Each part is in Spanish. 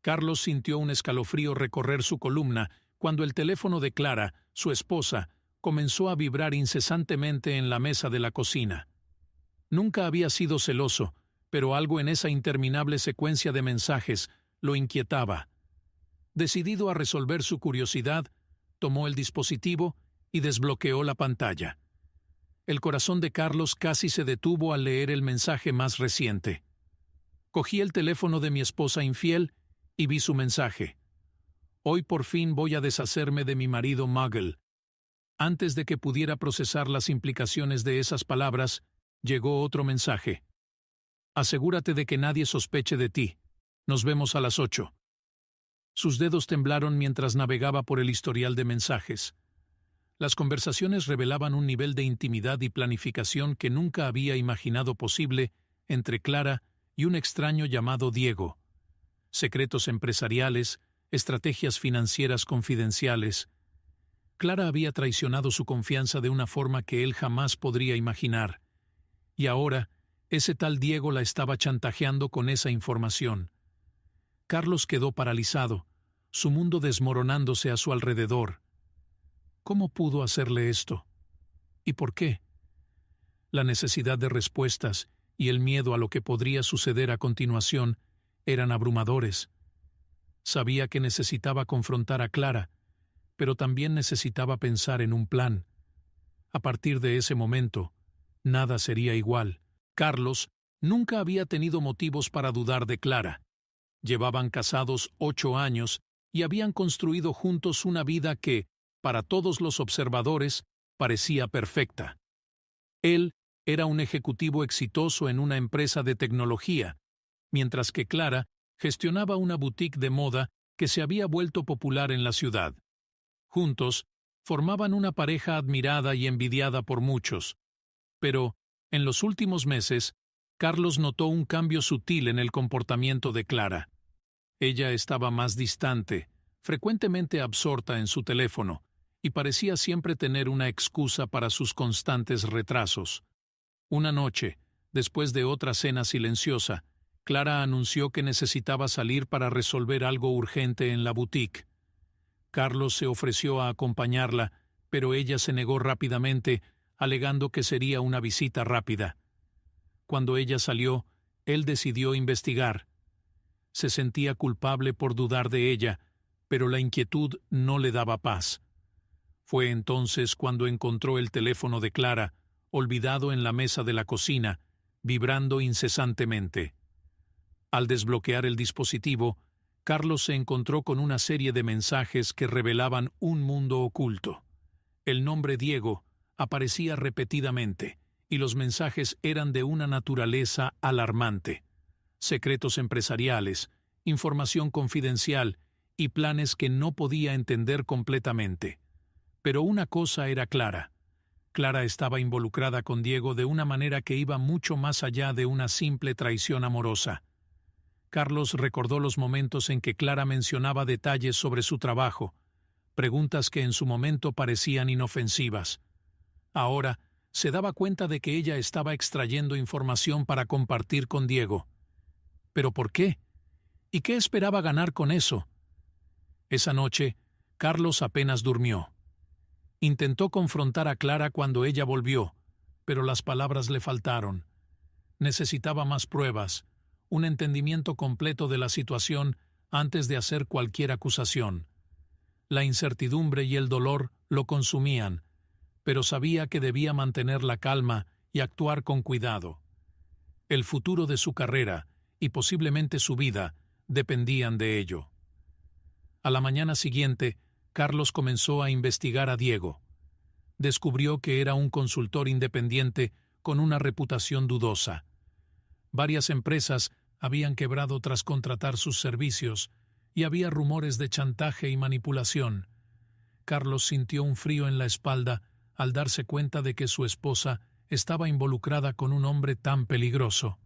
Carlos sintió un escalofrío recorrer su columna cuando el teléfono de Clara, su esposa, comenzó a vibrar incesantemente en la mesa de la cocina. Nunca había sido celoso, pero algo en esa interminable secuencia de mensajes lo inquietaba. Decidido a resolver su curiosidad, tomó el dispositivo y desbloqueó la pantalla. El corazón de Carlos casi se detuvo al leer el mensaje más reciente. Cogí el teléfono de mi esposa infiel y vi su mensaje. Hoy por fin voy a deshacerme de mi marido Muggle. Antes de que pudiera procesar las implicaciones de esas palabras, llegó otro mensaje. Asegúrate de que nadie sospeche de ti. Nos vemos a las 8. Sus dedos temblaron mientras navegaba por el historial de mensajes. Las conversaciones revelaban un nivel de intimidad y planificación que nunca había imaginado posible entre Clara y un extraño llamado Diego. Secretos empresariales, estrategias financieras confidenciales. Clara había traicionado su confianza de una forma que él jamás podría imaginar. Y ahora, ese tal Diego la estaba chantajeando con esa información. Carlos quedó paralizado, su mundo desmoronándose a su alrededor. ¿Cómo pudo hacerle esto? ¿Y por qué? La necesidad de respuestas y el miedo a lo que podría suceder a continuación eran abrumadores. Sabía que necesitaba confrontar a Clara, pero también necesitaba pensar en un plan. A partir de ese momento, nada sería igual. Carlos nunca había tenido motivos para dudar de Clara. Llevaban casados 8 años y habían construido juntos una vida que, para todos los observadores, parecía perfecta. Él era un ejecutivo exitoso en una empresa de tecnología, mientras que Clara gestionaba una boutique de moda que se había vuelto popular en la ciudad. Juntos, formaban una pareja admirada y envidiada por muchos. Pero, en los últimos meses, Carlos notó un cambio sutil en el comportamiento de Clara. Ella estaba más distante, frecuentemente absorta en su teléfono, y parecía siempre tener una excusa para sus constantes retrasos. Una noche, después de otra cena silenciosa, Clara anunció que necesitaba salir para resolver algo urgente en la boutique. Carlos se ofreció a acompañarla, pero ella se negó rápidamente, alegando que sería una visita rápida. Cuando ella salió, él decidió investigar. Se sentía culpable por dudar de ella, pero la inquietud no le daba paz. Fue entonces cuando encontró el teléfono de Clara, olvidado en la mesa de la cocina, vibrando incesantemente. Al desbloquear el dispositivo, Carlos se encontró con una serie de mensajes que revelaban un mundo oculto. El nombre Diego aparecía repetidamente, y los mensajes eran de una naturaleza alarmante. Secretos empresariales, información confidencial y planes que no podía entender completamente. Pero una cosa era clara. Clara estaba involucrada con Diego de una manera que iba mucho más allá de una simple traición amorosa. Carlos recordó los momentos en que Clara mencionaba detalles sobre su trabajo, preguntas que en su momento parecían inofensivas. Ahora se daba cuenta de que ella estaba extrayendo información para compartir con Diego. ¿Pero por qué? ¿Y qué esperaba ganar con eso? Esa noche, Carlos apenas durmió. Intentó confrontar a Clara cuando ella volvió, pero las palabras le faltaron. Necesitaba más pruebas, un entendimiento completo de la situación antes de hacer cualquier acusación. La incertidumbre y el dolor lo consumían, pero sabía que debía mantener la calma y actuar con cuidado. El futuro de su carrera y posiblemente su vida dependían de ello. A la mañana siguiente, Carlos comenzó a investigar a Diego. Descubrió que era un consultor independiente con una reputación dudosa. Varias empresas habían quebrado tras contratar sus servicios y había rumores de chantaje y manipulación. Carlos sintió un frío en la espalda al darse cuenta de que su esposa estaba involucrada con un hombre tan peligroso.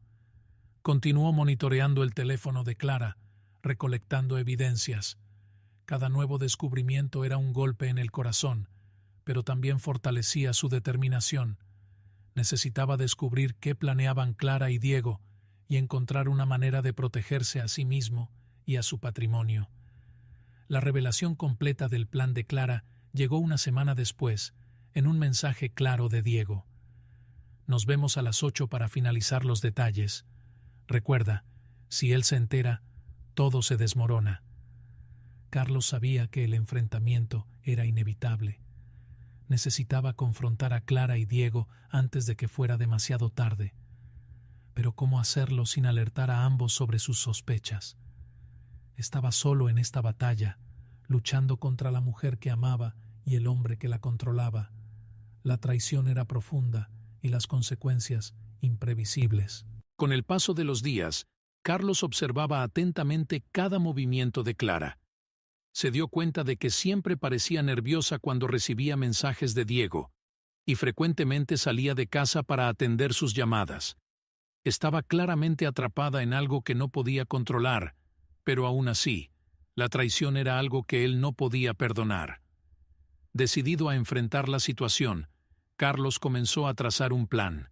Continuó monitoreando el teléfono de Clara, recolectando evidencias. Cada nuevo descubrimiento era un golpe en el corazón, pero también fortalecía su determinación. Necesitaba descubrir qué planeaban Clara y Diego y encontrar una manera de protegerse a sí mismo y a su patrimonio. La revelación completa del plan de Clara llegó una semana después, en un mensaje claro de Diego. Nos vemos a las 8 para finalizar los detalles. Recuerda, si él se entera, todo se desmorona. Carlos sabía que el enfrentamiento era inevitable. Necesitaba confrontar a Clara y Diego antes de que fuera demasiado tarde. Pero ¿cómo hacerlo sin alertar a ambos sobre sus sospechas? Estaba solo en esta batalla, luchando contra la mujer que amaba y el hombre que la controlaba. La traición era profunda y las consecuencias imprevisibles. Con el paso de los días, Carlos observaba atentamente cada movimiento de Clara. Se dio cuenta de que siempre parecía nerviosa cuando recibía mensajes de Diego, y frecuentemente salía de casa para atender sus llamadas. Estaba claramente atrapada en algo que no podía controlar, pero aún así, la traición era algo que él no podía perdonar. Decidido a enfrentar la situación, Carlos comenzó a trazar un plan.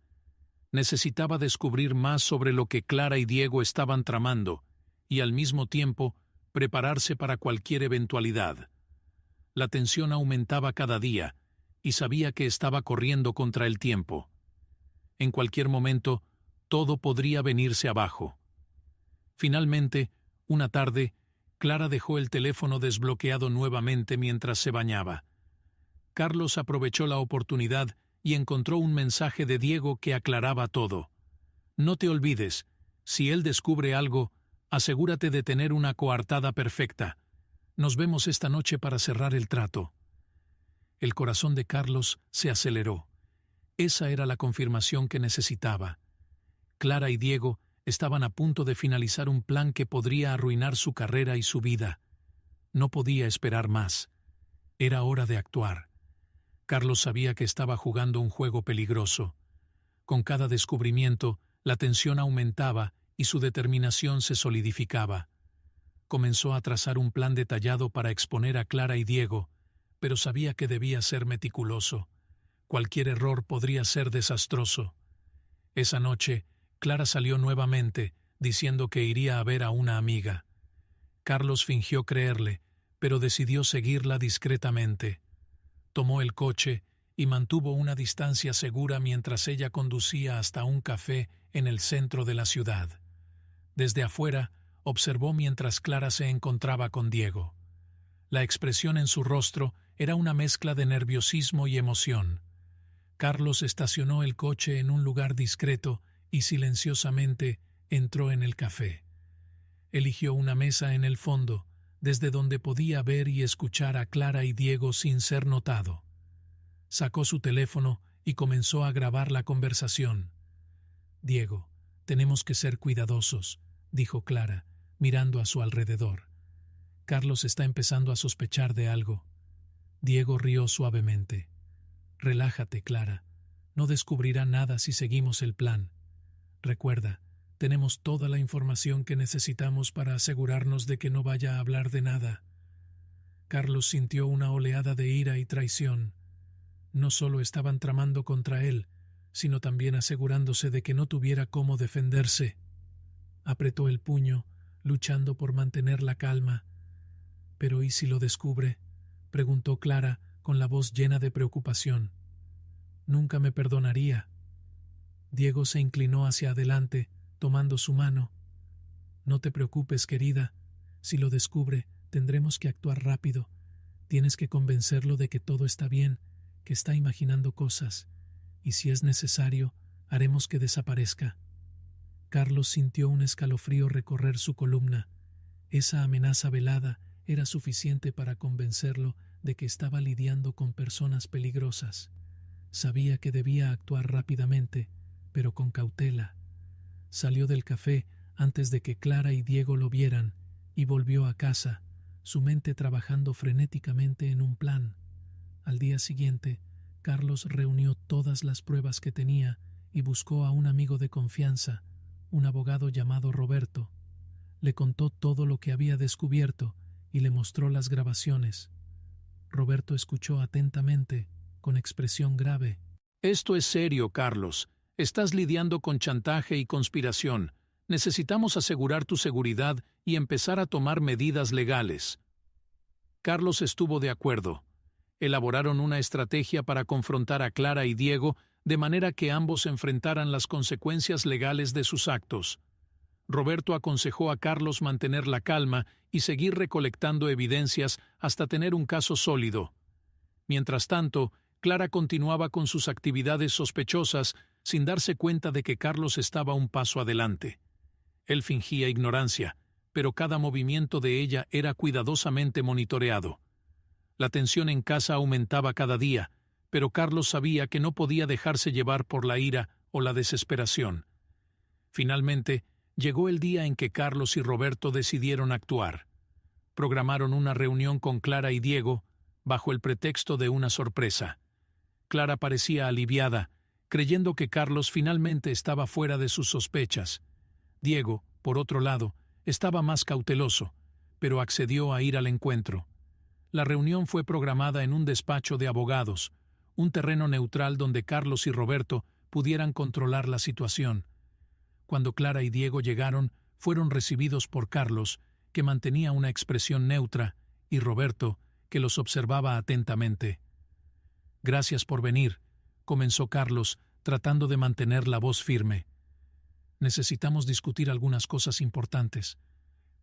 Necesitaba descubrir más sobre lo que Clara y Diego estaban tramando, y al mismo tiempo, prepararse para cualquier eventualidad. La tensión aumentaba cada día, y sabía que estaba corriendo contra el tiempo. En cualquier momento, todo podría venirse abajo. Finalmente, una tarde, Clara dejó el teléfono desbloqueado nuevamente mientras se bañaba. Carlos aprovechó la oportunidad y encontró un mensaje de Diego que aclaraba todo. No te olvides, si él descubre algo, asegúrate de tener una coartada perfecta. Nos vemos esta noche para cerrar el trato. El corazón de Carlos se aceleró. Esa era la confirmación que necesitaba. Clara y Diego estaban a punto de finalizar un plan que podría arruinar su carrera y su vida. No podía esperar más. Era hora de actuar. Carlos sabía que estaba jugando un juego peligroso. Con cada descubrimiento, la tensión aumentaba y su determinación se solidificaba. Comenzó a trazar un plan detallado para exponer a Clara y Diego, pero sabía que debía ser meticuloso. Cualquier error podría ser desastroso. Esa noche, Clara salió nuevamente, diciendo que iría a ver a una amiga. Carlos fingió creerle, pero decidió seguirla discretamente. Tomó el coche y mantuvo una distancia segura mientras ella conducía hasta un café en el centro de la ciudad. Desde afuera, observó mientras Clara se encontraba con Diego. La expresión en su rostro era una mezcla de nerviosismo y emoción. Carlos estacionó el coche en un lugar discreto y silenciosamente entró en el café. Eligió una mesa en el fondo, desde donde podía ver y escuchar a Clara y Diego sin ser notado. Sacó su teléfono y comenzó a grabar la conversación. «Diego, tenemos que ser cuidadosos», dijo Clara, mirando a su alrededor. Carlos está empezando a sospechar de algo. Diego rió suavemente. «Relájate, Clara. No descubrirá nada si seguimos el plan. Recuerda, tenemos toda la información que necesitamos para asegurarnos de que no vaya a hablar de nada». Carlos sintió una oleada de ira y traición. No solo estaban tramando contra él, sino también asegurándose de que no tuviera cómo defenderse. Apretó el puño, luchando por mantener la calma. «¿Pero y si lo descubre?», preguntó Clara con la voz llena de preocupación. «Nunca me perdonaría». Diego se inclinó hacia adelante, tomando su mano. «No te preocupes, querida. Si lo descubre, tendremos que actuar rápido. Tienes que convencerlo de que todo está bien, que está imaginando cosas, y si es necesario, haremos que desaparezca». Carlos sintió un escalofrío recorrer su columna. Esa amenaza velada era suficiente para convencerlo de que estaba lidiando con personas peligrosas. Sabía que debía actuar rápidamente, pero con cautela. Salió del café antes de que Clara y Diego lo vieran y volvió a casa, su mente trabajando frenéticamente en un plan. Al día siguiente, Carlos reunió todas las pruebas que tenía y buscó a un amigo de confianza, un abogado llamado Roberto. Le contó todo lo que había descubierto y le mostró las grabaciones. Roberto escuchó atentamente, con expresión grave. «Esto es serio, Carlos. Estás lidiando con chantaje y conspiración. Necesitamos asegurar tu seguridad y empezar a tomar medidas legales. Carlos estuvo de acuerdo. Elaboraron una estrategia para confrontar a Clara y Diego de manera que ambos enfrentaran las consecuencias legales de sus actos. Roberto aconsejó a Carlos mantener la calma y seguir recolectando evidencias hasta tener un caso sólido. Mientras tanto, Clara continuaba con sus actividades sospechosas sin darse cuenta de que Carlos estaba un paso adelante. Él fingía ignorancia, pero cada movimiento de ella era cuidadosamente monitoreado. La tensión en casa aumentaba cada día, pero Carlos sabía que no podía dejarse llevar por la ira o la desesperación. Finalmente, llegó el día en que Carlos y Roberto decidieron actuar. Programaron una reunión con Clara y Diego, bajo el pretexto de una sorpresa. Clara parecía aliviada, creyendo que Carlos finalmente estaba fuera de sus sospechas. Diego, por otro lado, estaba más cauteloso, pero accedió a ir al encuentro. La reunión fue programada en un despacho de abogados, un terreno neutral donde Carlos y Roberto pudieran controlar la situación. Cuando Clara y Diego llegaron, fueron recibidos por Carlos, que mantenía una expresión neutra, y Roberto, que los observaba atentamente. «Gracias por venir», comenzó Carlos, tratando de mantener la voz firme. «Necesitamos discutir algunas cosas importantes».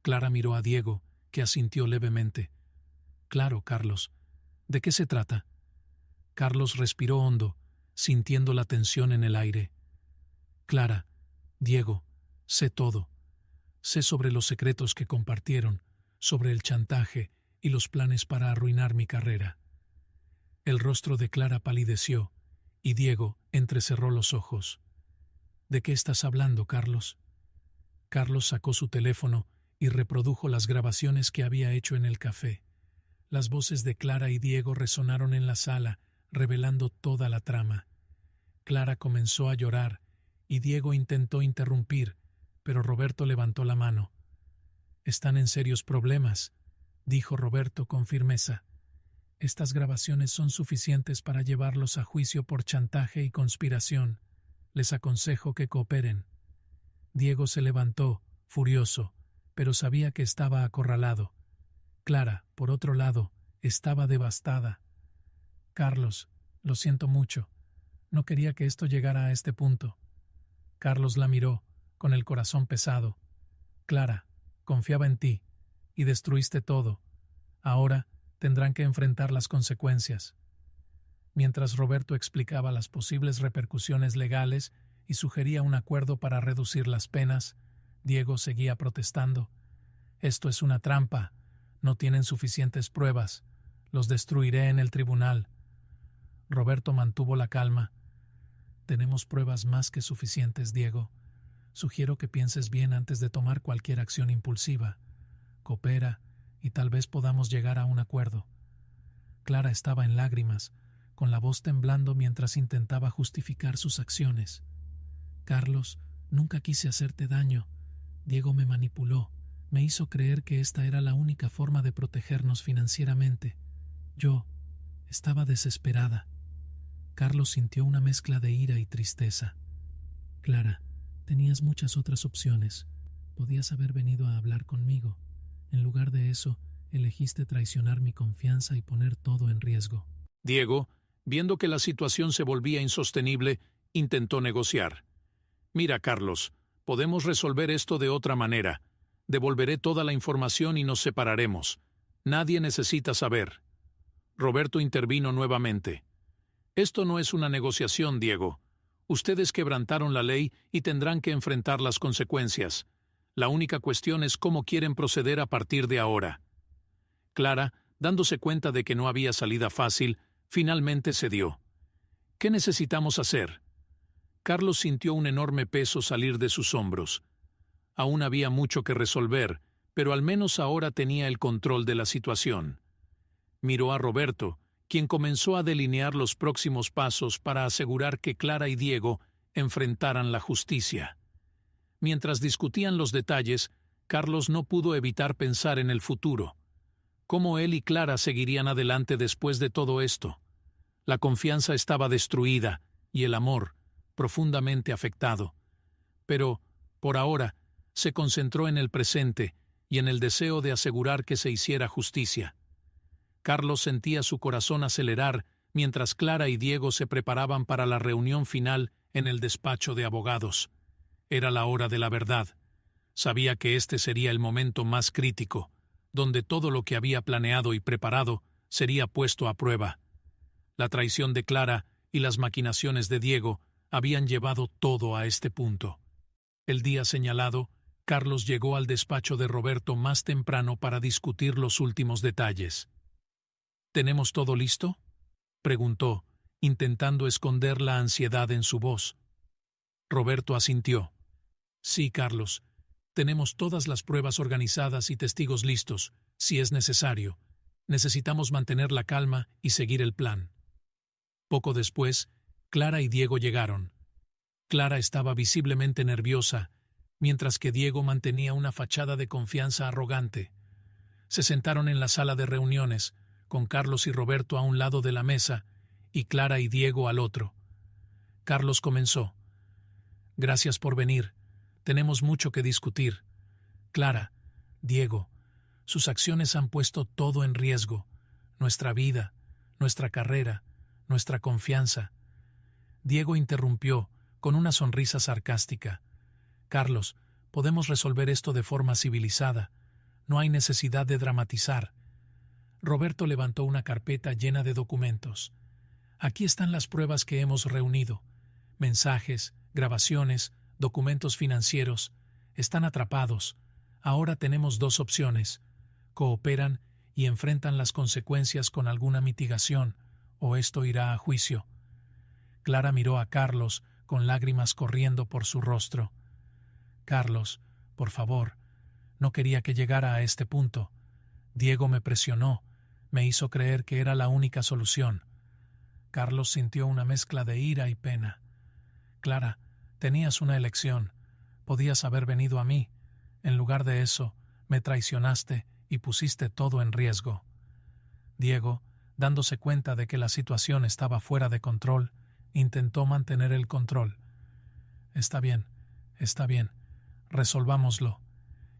Clara miró a Diego, que asintió levemente. «Claro, Carlos. ¿De qué se trata?» Carlos respiró hondo, sintiendo la tensión en el aire. «Clara, Diego, sé todo. Sé sobre los secretos que compartieron, sobre el chantaje y los planes para arruinar mi carrera». El rostro de Clara palideció, y Diego entrecerró los ojos. «¿De qué estás hablando, Carlos?» Carlos sacó su teléfono y reprodujo las grabaciones que había hecho en el café. Las voces de Clara y Diego resonaron en la sala, revelando toda la trama. Clara comenzó a llorar, y Diego intentó interrumpir, pero Roberto levantó la mano. «Están en serios problemas», dijo Roberto con firmeza. «Estas grabaciones son suficientes para llevarlos a juicio por chantaje y conspiración. Les aconsejo que cooperen». Diego se levantó, furioso, pero sabía que estaba acorralado. Clara, por otro lado, estaba devastada. «Carlos, lo siento mucho. No quería que esto llegara a este punto». Carlos la miró, con el corazón pesado. «Clara, confiaba en ti, y destruiste todo. Ahora tendrán que enfrentar las consecuencias». Mientras Roberto explicaba las posibles repercusiones legales y sugería un acuerdo para reducir las penas, Diego seguía protestando. «Esto es una trampa. No tienen suficientes pruebas. Los destruiré en el tribunal». Roberto mantuvo la calma. «Tenemos pruebas más que suficientes, Diego. Sugiero que pienses bien antes de tomar cualquier acción impulsiva. Coopera y tal vez podamos llegar a un acuerdo». Clara estaba en lágrimas, con la voz temblando mientras intentaba justificar sus acciones. «Carlos, nunca quise hacerte daño. Diego me manipuló, me hizo creer que esta era la única forma de protegernos financieramente. Yo estaba desesperada». Carlos sintió una mezcla de ira y tristeza. «Clara, tenías muchas otras opciones. Podías haber venido a hablar conmigo. En lugar de eso, elegiste traicionar mi confianza y poner todo en riesgo». Diego, viendo que la situación se volvía insostenible, intentó negociar. «Mira, Carlos, podemos resolver esto de otra manera. Devolveré toda la información y nos separaremos. Nadie necesita saber». Roberto intervino nuevamente. «Esto no es una negociación, Diego. Ustedes quebrantaron la ley y tendrán que enfrentar las consecuencias. La única cuestión es cómo quieren proceder a partir de ahora». Clara, dándose cuenta de que no había salida fácil, finalmente cedió. «¿Qué necesitamos hacer?». Carlos sintió un enorme peso salir de sus hombros. Aún había mucho que resolver, pero al menos ahora tenía el control de la situación. Miró a Roberto, quien comenzó a delinear los próximos pasos para asegurar que Clara y Diego enfrentaran la justicia. Mientras discutían los detalles, Carlos no pudo evitar pensar en el futuro. ¿Cómo él y Clara seguirían adelante después de todo esto? La confianza estaba destruida y el amor profundamente afectado. Pero, por ahora, se concentró en el presente y en el deseo de asegurar que se hiciera justicia. Carlos sentía su corazón acelerar mientras Clara y Diego se preparaban para la reunión final en el despacho de abogados. Era la hora de la verdad. Sabía que este sería el momento más crítico, donde todo lo que había planeado y preparado sería puesto a prueba. La traición de Clara y las maquinaciones de Diego habían llevado todo a este punto. El día señalado, Carlos llegó al despacho de Roberto más temprano para discutir los últimos detalles. ¿Tenemos todo listo?, preguntó, intentando esconder la ansiedad en su voz. Roberto asintió. Sí, Carlos. Tenemos todas las pruebas organizadas y testigos listos, si es necesario. Necesitamos mantener la calma y seguir el plan. Poco después, Clara y Diego llegaron. Clara estaba visiblemente nerviosa, mientras que Diego mantenía una fachada de confianza arrogante. Se sentaron en la sala de reuniones, con Carlos y Roberto a un lado de la mesa y Clara y Diego al otro. Carlos comenzó. Gracias por venir. Tenemos mucho que discutir. Clara, Diego, sus acciones han puesto todo en riesgo. Nuestra vida, nuestra carrera, nuestra confianza. Diego interrumpió, con una sonrisa sarcástica. Carlos, podemos resolver esto de forma civilizada. No hay necesidad de dramatizar. Roberto levantó una carpeta llena de documentos. Aquí están las pruebas que hemos reunido. Mensajes, grabaciones, documentos financieros. Están atrapados. Ahora tenemos dos opciones. Cooperan y enfrentan las consecuencias con alguna mitigación, o esto irá a juicio. Clara miró a Carlos con lágrimas corriendo por su rostro. Carlos, por favor, no quería que llegara a este punto. Diego me presionó, me hizo creer que era la única solución. Carlos sintió una mezcla de ira y pena. Clara, tenías una elección. Podías haber venido a mí. En lugar de eso, me traicionaste y pusiste todo en riesgo. Diego, dándose cuenta de que la situación estaba fuera de control, intentó mantener el control. Está bien, resolvámoslo.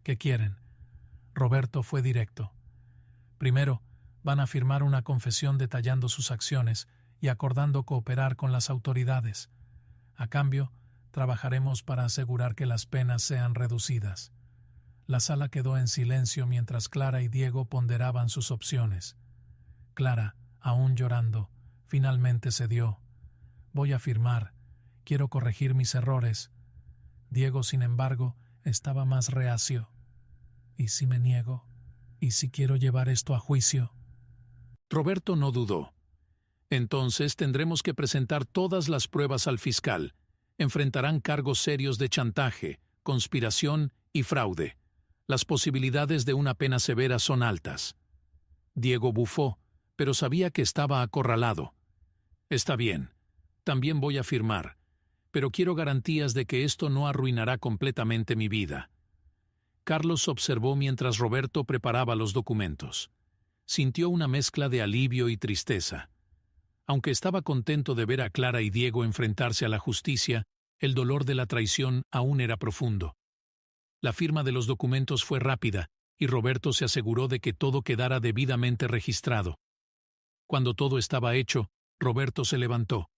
¿Qué quieren? Roberto fue directo. Primero, van a firmar una confesión detallando sus acciones y acordando cooperar con las autoridades. A cambio, trabajaremos para asegurar que las penas sean reducidas. La sala quedó en silencio mientras Clara y Diego ponderaban sus opciones. Clara, aún llorando, finalmente cedió. Voy a firmar. Quiero corregir mis errores. Diego, sin embargo, estaba más reacio. ¿Y si me niego? ¿Y si quiero llevar esto a juicio? Roberto no dudó. Entonces tendremos que presentar todas las pruebas al fiscal. Enfrentarán cargos serios de chantaje, conspiración y fraude. Las posibilidades de una pena severa son altas. Diego bufó, pero sabía que estaba acorralado. Está bien, también voy a firmar, pero quiero garantías de que esto no arruinará completamente mi vida. Carlos observó mientras Roberto preparaba los documentos. Sintió una mezcla de alivio y tristeza. Aunque estaba contento de ver a Clara y Diego enfrentarse a la justicia, el dolor de la traición aún era profundo. La firma de los documentos fue rápida, y Roberto se aseguró de que todo quedara debidamente registrado. Cuando todo estaba hecho, Roberto se levantó.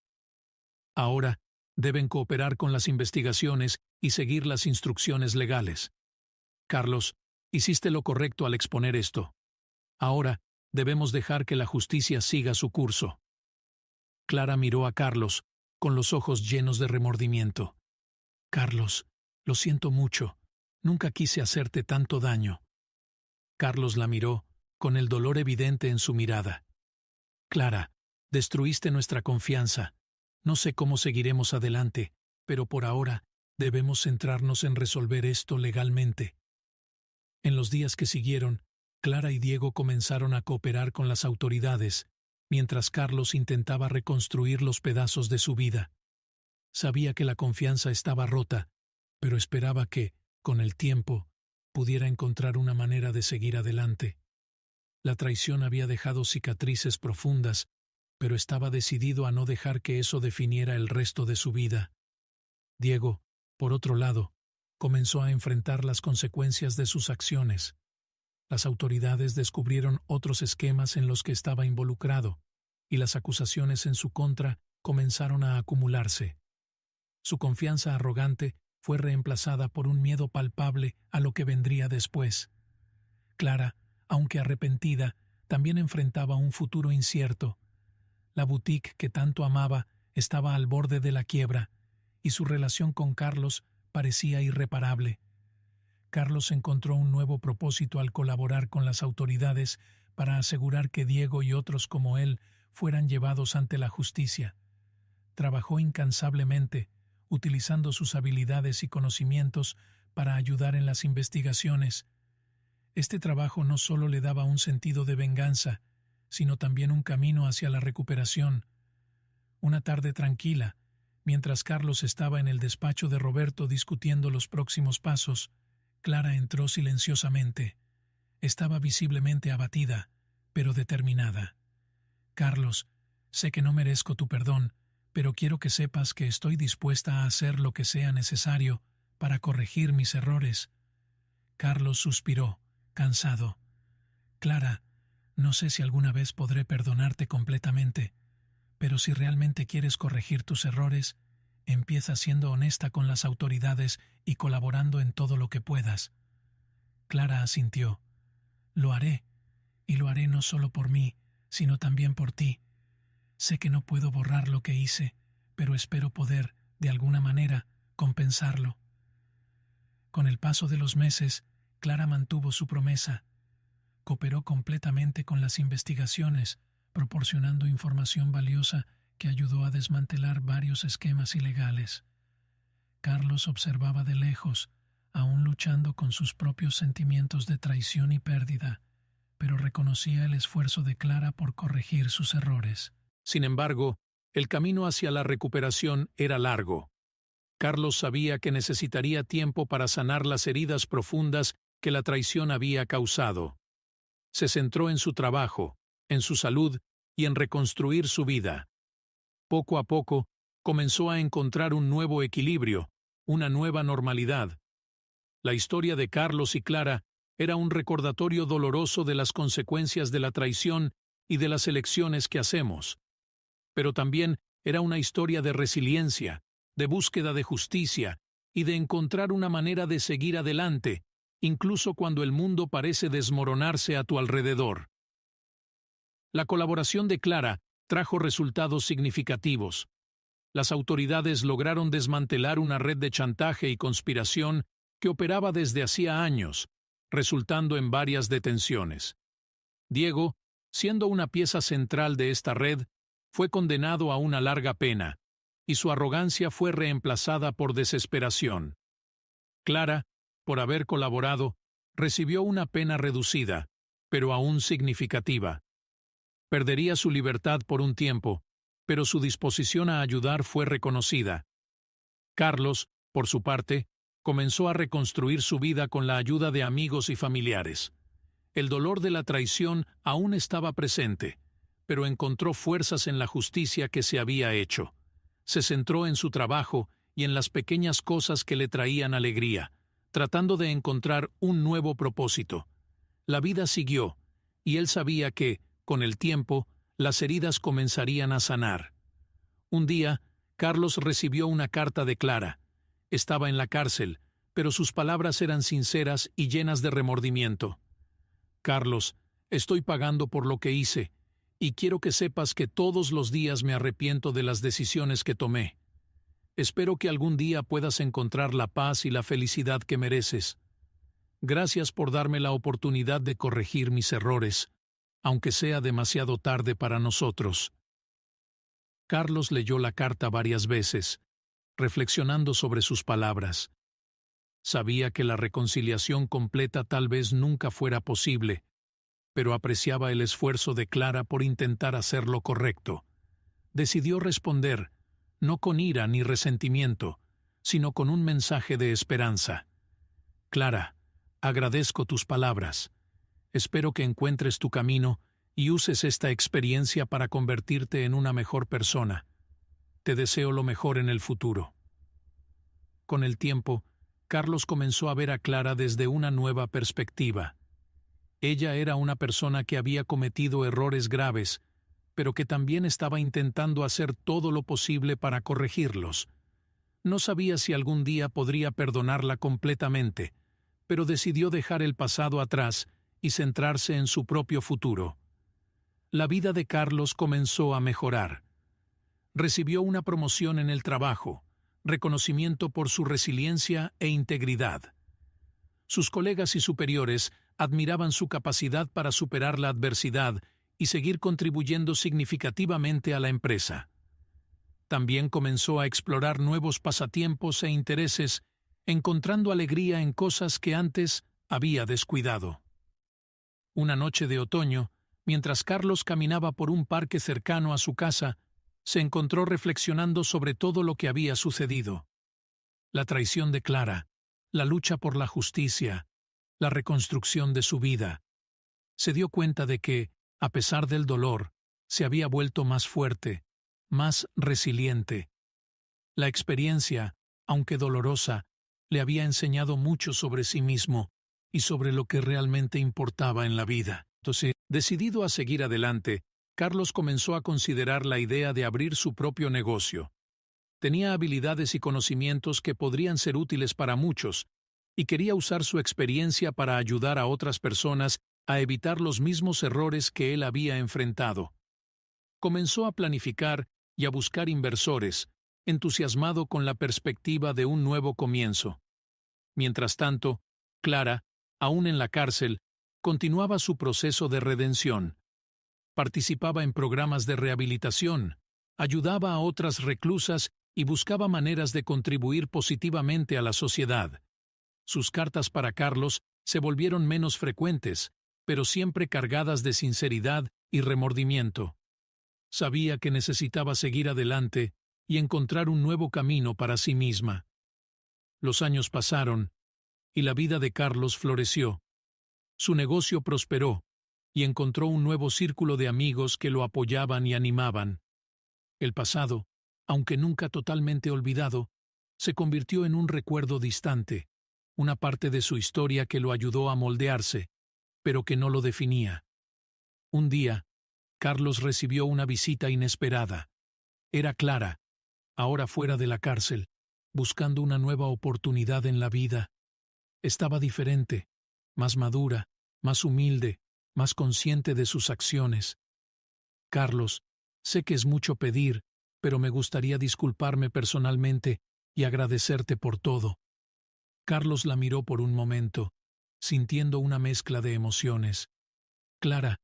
Ahora, deben cooperar con las investigaciones y seguir las instrucciones legales. Carlos, hiciste lo correcto al exponer esto. Ahora, debemos dejar que la justicia siga su curso. Clara miró a Carlos, con los ojos llenos de remordimiento. Carlos, lo siento mucho. Nunca quise hacerte tanto daño. Carlos la miró, con el dolor evidente en su mirada. Clara, destruiste nuestra confianza. No sé cómo seguiremos adelante, pero por ahora debemos centrarnos en resolver esto legalmente. En los días que siguieron, Clara y Diego comenzaron a cooperar con las autoridades, mientras Carlos intentaba reconstruir los pedazos de su vida. Sabía que la confianza estaba rota, pero esperaba que, con el tiempo, pudiera encontrar una manera de seguir adelante. La traición había dejado cicatrices profundas, pero estaba decidido a no dejar que eso definiera el resto de su vida. Diego, por otro lado, comenzó a enfrentar las consecuencias de sus acciones. Las autoridades descubrieron otros esquemas en los que estaba involucrado, y las acusaciones en su contra comenzaron a acumularse. Su confianza arrogante fue reemplazada por un miedo palpable a lo que vendría después. Clara, aunque arrepentida, también enfrentaba un futuro incierto. La boutique que tanto amaba estaba al borde de la quiebra, y su relación con Carlos parecía irreparable. Carlos encontró un nuevo propósito al colaborar con las autoridades para asegurar que Diego y otros como él fueran llevados ante la justicia. Trabajó incansablemente, utilizando sus habilidades y conocimientos para ayudar en las investigaciones. Este trabajo no solo le daba un sentido de venganza, sino también un camino hacia la recuperación. Una tarde tranquila, mientras Carlos estaba en el despacho de Roberto discutiendo los próximos pasos, Clara entró silenciosamente. Estaba visiblemente abatida, pero determinada. «Carlos, sé que no merezco tu perdón, pero quiero que sepas que estoy dispuesta a hacer lo que sea necesario para corregir mis errores». Carlos suspiró, cansado. «Clara, no sé si alguna vez podré perdonarte completamente, pero si realmente quieres corregir tus errores, empieza siendo honesta con las autoridades y colaborando en todo lo que puedas». Clara asintió. «Lo haré, y lo haré no solo por mí, sino también por ti. Sé que no puedo borrar lo que hice, pero espero poder, de alguna manera, compensarlo». Con el paso de los meses, Clara mantuvo su promesa. Cooperó completamente con las investigaciones, proporcionando información valiosa que ayudó a desmantelar varios esquemas ilegales. Carlos observaba de lejos, aún luchando con sus propios sentimientos de traición y pérdida, pero reconocía el esfuerzo de Clara por corregir sus errores. Sin embargo, el camino hacia la recuperación era largo. Carlos sabía que necesitaría tiempo para sanar las heridas profundas que la traición había causado. Se centró en su trabajo, en su salud y en reconstruir su vida. Poco a poco, comenzó a encontrar un nuevo equilibrio, una nueva normalidad. La historia de Carlos y Clara era un recordatorio doloroso de las consecuencias de la traición y de las elecciones que hacemos. Pero también era una historia de resiliencia, de búsqueda de justicia y de encontrar una manera de seguir adelante, incluso cuando el mundo parece desmoronarse a tu alrededor. La colaboración de Clara trajo resultados significativos. Las autoridades lograron desmantelar una red de chantaje y conspiración que operaba desde hacía años, resultando en varias detenciones. Diego, siendo una pieza central de esta red, fue condenado a una larga pena, y su arrogancia fue reemplazada por desesperación. Clara, por haber colaborado, recibió una pena reducida, pero aún significativa. Perdería su libertad por un tiempo, pero su disposición a ayudar fue reconocida. Carlos, por su parte, comenzó a reconstruir su vida con la ayuda de amigos y familiares. El dolor de la traición aún estaba presente, pero encontró fuerzas en la justicia que se había hecho. Se centró en su trabajo y en las pequeñas cosas que le traían alegría, tratando de encontrar un nuevo propósito. La vida siguió, y él sabía que, con el tiempo, las heridas comenzarían a sanar. Un día, Carlos recibió una carta de Clara. Estaba en la cárcel, pero sus palabras eran sinceras y llenas de remordimiento. «Carlos, estoy pagando por lo que hice, y quiero que sepas que todos los días me arrepiento de las decisiones que tomé. Espero que algún día puedas encontrar la paz y la felicidad que mereces. Gracias por darme la oportunidad de corregir mis errores, aunque sea demasiado tarde para nosotros». Carlos leyó la carta varias veces, reflexionando sobre sus palabras. Sabía que la reconciliación completa tal vez nunca fuera posible, pero apreciaba el esfuerzo de Clara por intentar hacer lo correcto. Decidió responder, no con ira ni resentimiento, sino con un mensaje de esperanza. «Clara, agradezco tus palabras. Espero que encuentres tu camino y uses esta experiencia para convertirte en una mejor persona. Te deseo lo mejor en el futuro». Con el tiempo, Carlos comenzó a ver a Clara desde una nueva perspectiva. Ella era una persona que había cometido errores graves, pero que también estaba intentando hacer todo lo posible para corregirlos. No sabía si algún día podría perdonarla completamente, pero decidió dejar el pasado atrás y centrarse en su propio futuro. La vida de Carlos comenzó a mejorar. Recibió una promoción en el trabajo, reconocimiento por su resiliencia e integridad. Sus colegas y superiores admiraban su capacidad para superar la adversidad y seguir contribuyendo significativamente a la empresa. También comenzó a explorar nuevos pasatiempos e intereses, encontrando alegría en cosas que antes había descuidado. Una noche de otoño, mientras Carlos caminaba por un parque cercano a su casa, se encontró reflexionando sobre todo lo que había sucedido. La traición de Clara, la lucha por la justicia, la reconstrucción de su vida. Se dio cuenta de que, a pesar del dolor, se había vuelto más fuerte, más resiliente. La experiencia, aunque dolorosa, le había enseñado mucho sobre sí mismo y sobre lo que realmente importaba en la vida. Entonces, decidido a seguir adelante, Carlos comenzó a considerar la idea de abrir su propio negocio. Tenía habilidades y conocimientos que podrían ser útiles para muchos, y quería usar su experiencia para ayudar a otras personas a evitar los mismos errores que él había enfrentado. Comenzó a planificar y a buscar inversores, entusiasmado con la perspectiva de un nuevo comienzo. Mientras tanto, Clara, aún en la cárcel, continuaba su proceso de redención. Participaba en programas de rehabilitación, ayudaba a otras reclusas y buscaba maneras de contribuir positivamente a la sociedad. Sus cartas para Carlos se volvieron menos frecuentes, pero siempre cargadas de sinceridad y remordimiento. Sabía que necesitaba seguir adelante y encontrar un nuevo camino para sí misma. Los años pasaron, y la vida de Carlos floreció. Su negocio prosperó, y encontró un nuevo círculo de amigos que lo apoyaban y animaban. El pasado, aunque nunca totalmente olvidado, se convirtió en un recuerdo distante, una parte de su historia que lo ayudó a moldearse, pero que no lo definía. Un día, Carlos recibió una visita inesperada. Era Clara, ahora fuera de la cárcel, buscando una nueva oportunidad en la vida. Estaba diferente, más madura, más humilde, más consciente de sus acciones. Carlos, sé que es mucho pedir, pero me gustaría disculparme personalmente y agradecerte por todo. Carlos la miró por un momento, sintiendo una mezcla de emociones. Clara,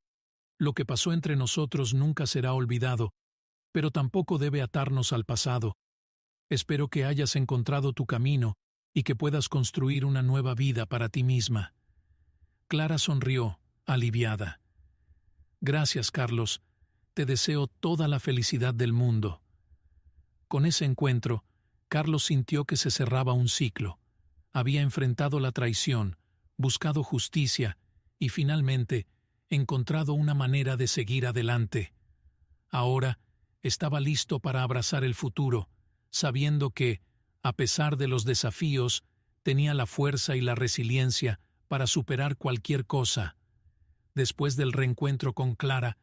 lo que pasó entre nosotros nunca será olvidado, pero tampoco debe atarnos al pasado. Espero que hayas encontrado tu camino y que puedas construir una nueva vida para ti misma. Clara sonrió, aliviada. Gracias, Carlos. Te deseo toda la felicidad del mundo. Con ese encuentro, Carlos sintió que se cerraba un ciclo. Había enfrentado la traición, buscado justicia y finalmente encontrado una manera de seguir adelante. Ahora estaba listo para abrazar el futuro, sabiendo que, a pesar de los desafíos, tenía la fuerza y la resiliencia para superar cualquier cosa. Después del reencuentro con Clara,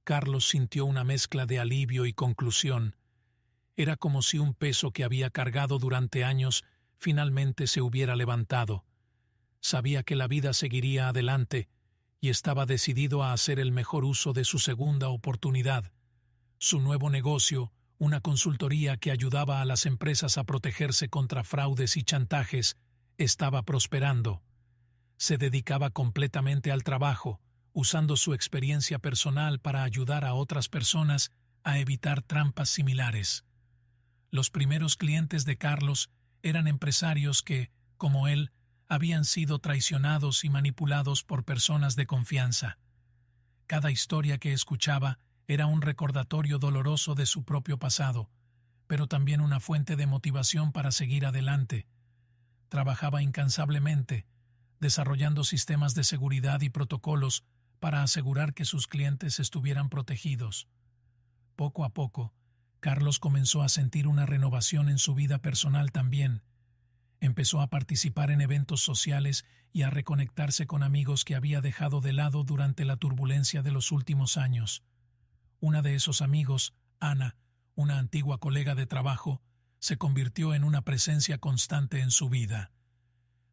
Carlos sintió una mezcla de alivio y conclusión. Era como si un peso que había cargado durante años finalmente se hubiera levantado. Sabía que la vida seguiría adelante y estaba decidido a hacer el mejor uso de su segunda oportunidad. Su nuevo negocio, una consultoría que ayudaba a las empresas a protegerse contra fraudes y chantajes, estaba prosperando. Se dedicaba completamente al trabajo, usando su experiencia personal para ayudar a otras personas a evitar trampas similares. Los primeros clientes de Carlos eran empresarios que, como él, habían sido traicionados y manipulados por personas de confianza. Cada historia que escuchaba era un recordatorio doloroso de su propio pasado, pero también una fuente de motivación para seguir adelante. Trabajaba incansablemente, desarrollando sistemas de seguridad y protocolos para asegurar que sus clientes estuvieran protegidos. Poco a poco, Carlos comenzó a sentir una renovación en su vida personal también. Empezó a participar en eventos sociales y a reconectarse con amigos que había dejado de lado durante la turbulencia de los últimos años. Una de esos amigos, Ana, una antigua colega de trabajo, se convirtió en una presencia constante en su vida.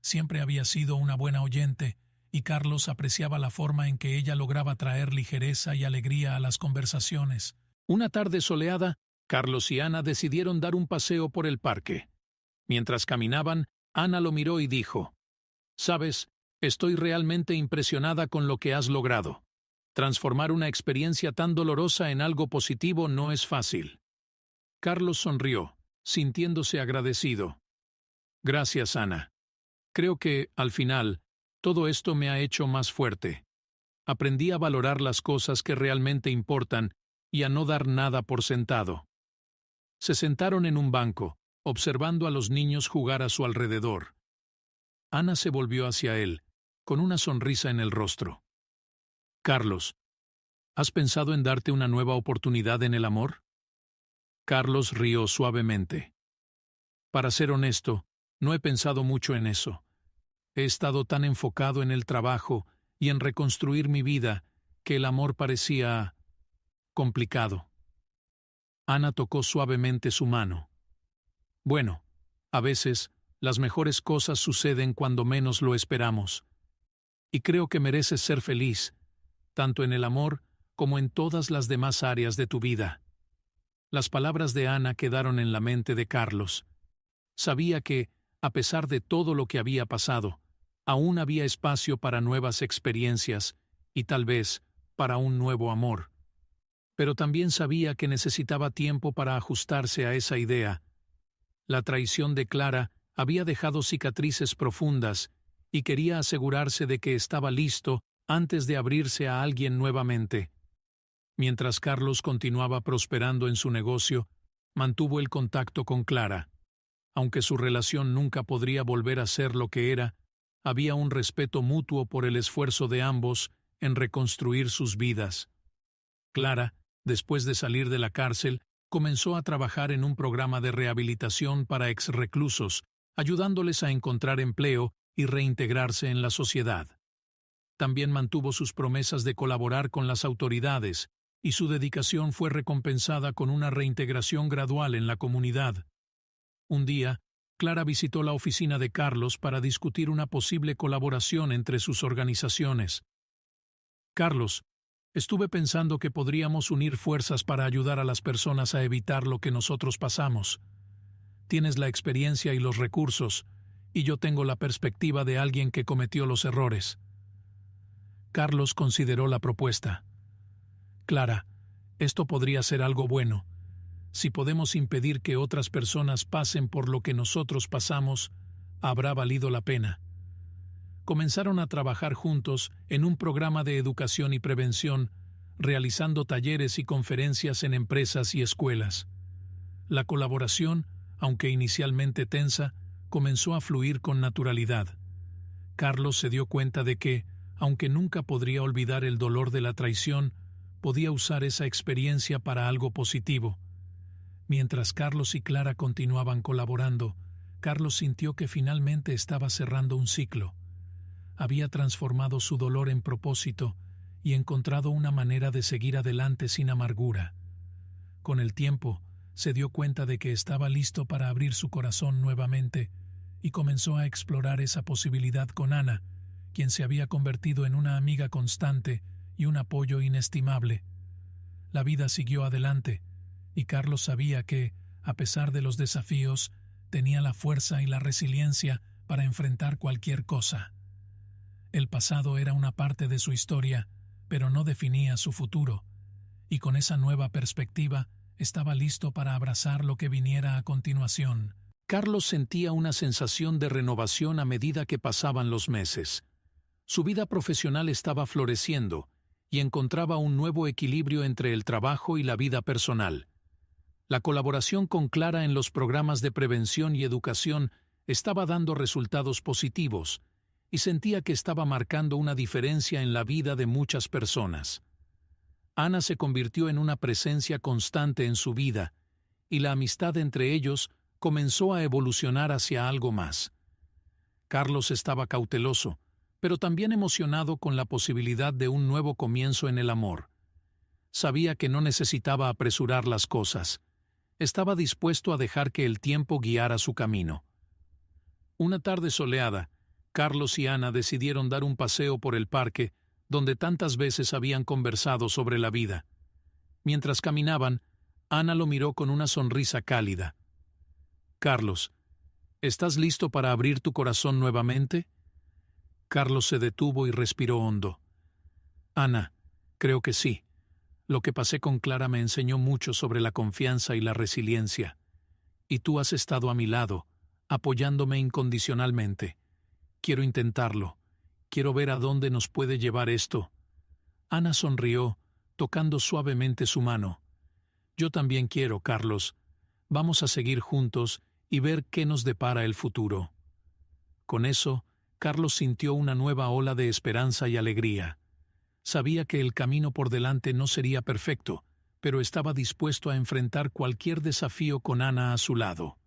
Siempre había sido una buena oyente, y Carlos apreciaba la forma en que ella lograba traer ligereza y alegría a las conversaciones. Una tarde soleada, Carlos y Ana decidieron dar un paseo por el parque. Mientras caminaban, Ana lo miró y dijo: «Sabes, estoy realmente impresionada con lo que has logrado. Transformar una experiencia tan dolorosa en algo positivo no es fácil». Carlos sonrió, sintiéndose agradecido. «Gracias, Ana. Creo que, al final, todo esto me ha hecho más fuerte. Aprendí a valorar las cosas que realmente importan y a no dar nada por sentado». Se sentaron en un banco, observando a los niños jugar a su alrededor. Ana se volvió hacia él, con una sonrisa en el rostro. «Carlos, ¿has pensado en darte una nueva oportunidad en el amor?» Carlos rió suavemente. «Para ser honesto, no he pensado mucho en eso. He estado tan enfocado en el trabajo y en reconstruir mi vida que el amor parecía complicado». Ana tocó suavemente su mano. «Bueno, a veces, las mejores cosas suceden cuando menos lo esperamos. Y creo que mereces ser feliz, tanto en el amor como en todas las demás áreas de tu vida». Las palabras de Ana quedaron en la mente de Carlos. Sabía que, a pesar de todo lo que había pasado, aún había espacio para nuevas experiencias y tal vez para un nuevo amor. Pero también sabía que necesitaba tiempo para ajustarse a esa idea. La traición de Clara había dejado cicatrices profundas y quería asegurarse de que estaba listo antes de abrirse a alguien nuevamente. Mientras Carlos continuaba prosperando en su negocio, mantuvo el contacto con Clara. Aunque su relación nunca podría volver a ser lo que era, había un respeto mutuo por el esfuerzo de ambos en reconstruir sus vidas. Clara, después de salir de la cárcel, comenzó a trabajar en un programa de rehabilitación para exreclusos, ayudándoles a encontrar empleo y reintegrarse en la sociedad. También mantuvo sus promesas de colaborar con las autoridades, y su dedicación fue recompensada con una reintegración gradual en la comunidad. Un día, Clara visitó la oficina de Carlos para discutir una posible colaboración entre sus organizaciones. «Carlos, estuve pensando que podríamos unir fuerzas para ayudar a las personas a evitar lo que nosotros pasamos. Tienes la experiencia y los recursos, y yo tengo la perspectiva de alguien que cometió los errores». Carlos consideró la propuesta. «Clara, esto podría ser algo bueno. Si podemos impedir que otras personas pasen por lo que nosotros pasamos, habrá valido la pena». Comenzaron a trabajar juntos en un programa de educación y prevención, realizando talleres y conferencias en empresas y escuelas. La colaboración, aunque inicialmente tensa, comenzó a fluir con naturalidad. Carlos se dio cuenta de que, aunque nunca podría olvidar el dolor de la traición, podía usar esa experiencia para algo positivo. Mientras Carlos y Clara continuaban colaborando, Carlos sintió que finalmente estaba cerrando un ciclo. Había transformado su dolor en propósito y encontrado una manera de seguir adelante sin amargura. Con el tiempo, se dio cuenta de que estaba listo para abrir su corazón nuevamente y comenzó a explorar esa posibilidad con Ana, quien se había convertido en una amiga constante y un apoyo inestimable. La vida siguió adelante, y Carlos sabía que, a pesar de los desafíos, tenía la fuerza y la resiliencia para enfrentar cualquier cosa. El pasado era una parte de su historia, pero no definía su futuro, y con esa nueva perspectiva estaba listo para abrazar lo que viniera a continuación. Carlos sentía una sensación de renovación a medida que pasaban los meses. Su vida profesional estaba floreciendo y encontraba un nuevo equilibrio entre el trabajo y la vida personal. La colaboración con Clara en los programas de prevención y educación estaba dando resultados positivos, y sentía que estaba marcando una diferencia en la vida de muchas personas. Ana se convirtió en una presencia constante en su vida, y la amistad entre ellos comenzó a evolucionar hacia algo más. Carlos estaba cauteloso, pero también emocionado con la posibilidad de un nuevo comienzo en el amor. Sabía que no necesitaba apresurar las cosas. Estaba dispuesto a dejar que el tiempo guiara su camino. Una tarde soleada, Carlos y Ana decidieron dar un paseo por el parque, donde tantas veces habían conversado sobre la vida. Mientras caminaban, Ana lo miró con una sonrisa cálida. «Carlos, ¿estás listo para abrir tu corazón nuevamente?» Carlos se detuvo y respiró hondo. «Ana, creo que sí. Lo que pasé con Clara me enseñó mucho sobre la confianza y la resiliencia. Y tú has estado a mi lado, apoyándome incondicionalmente. Quiero intentarlo. Quiero ver a dónde nos puede llevar esto». Ana sonrió, tocando suavemente su mano. «Yo también quiero, Carlos. Vamos a seguir juntos y ver qué nos depara el futuro». Con eso, Carlos sintió una nueva ola de esperanza y alegría. Sabía que el camino por delante no sería perfecto, pero estaba dispuesto a enfrentar cualquier desafío con Ana a su lado.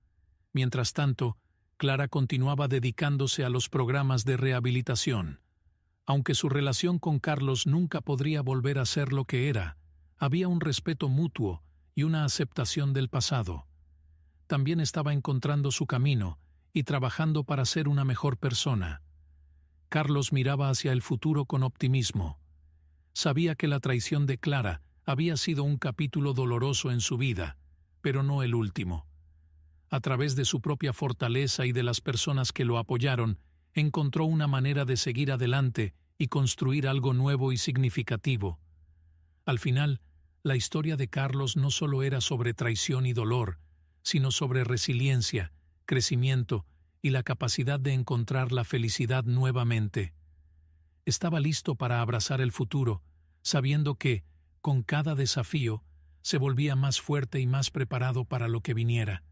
Mientras tanto, Clara continuaba dedicándose a los programas de rehabilitación. Aunque su relación con Carlos nunca podría volver a ser lo que era, había un respeto mutuo y una aceptación del pasado. También estaba encontrando su camino y trabajando para ser una mejor persona. Carlos miraba hacia el futuro con optimismo. Sabía que la traición de Clara había sido un capítulo doloroso en su vida, pero no el último. A través de su propia fortaleza y de las personas que lo apoyaron, encontró una manera de seguir adelante y construir algo nuevo y significativo. Al final, la historia de Carlos no solo era sobre traición y dolor, sino sobre resiliencia, crecimiento y la capacidad de encontrar la felicidad nuevamente. Estaba listo para abrazar el futuro, sabiendo que, con cada desafío, se volvía más fuerte y más preparado para lo que viniera.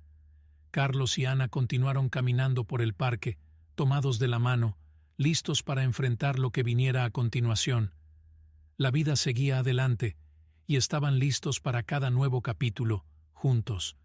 Carlos y Ana continuaron caminando por el parque, tomados de la mano, listos para enfrentar lo que viniera a continuación. La vida seguía adelante, y estaban listos para cada nuevo capítulo, juntos.